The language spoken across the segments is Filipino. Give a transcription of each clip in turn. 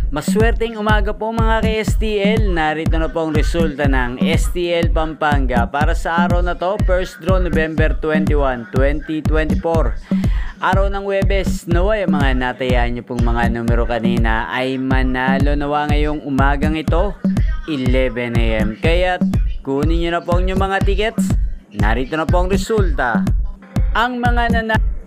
Maswerteng umaga po mga ka-STL. Narito na po ang resulta ng STL Pampanga para sa araw na to, first draw November 21, 2024. Araw ng Huwebes. Naway mga natayaan nyo pong mga numero kanina ay manalo nawa ngayong umagang ito 11 AM. Kaya kunin nyo na po ang mga tickets. Narito na po ang resulta.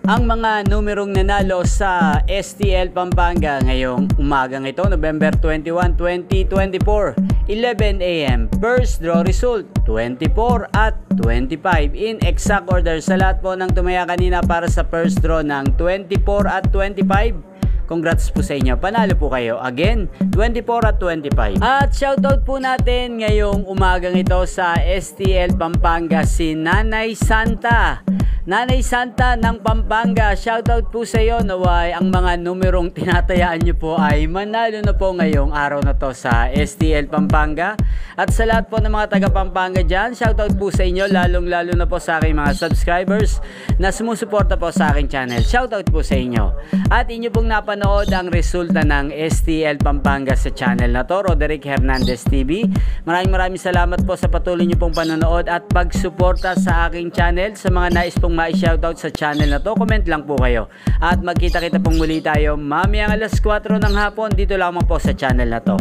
Ang mga numerong nanalo sa STL Pampanga ngayong umagang ito, November 21, 2024, 11 AM. First draw result, 24 at 25. In exact order sa lahat po ng tumaya kanina para sa first draw ng 24 at 25. Congrats po sa inyo. Panalo po kayo. Again, 24 at 25. At shoutout po natin ngayong umagang ito sa STL Pampanga si Nanay Santa. Nanay Santa ng Pampanga, shoutout po sa iyo. Naway ang mga numerong tinatayaan nyo po ay manalo na po ngayong araw na to sa STL Pampanga. At sa lahat po ng mga taga Pampanga dyan, shoutout po sa inyo, lalong lalo na po sa aking mga subscribers na sumusuporta po sa aking channel. Shoutout po sa inyo. At inyo pong napanood ang resulta ng STL Pampanga sa channel na to, Roderick Hernandez TV. Maraming salamat po sa patuloy nyo pong panonood at pagsuporta sa aking channel. Sa mga nais pong ma-shoutout sa channel na to, comment lang po kayo. At magkita-kita pong muli tayo mamayang alas 4 ng hapon dito lamang po sa channel na to.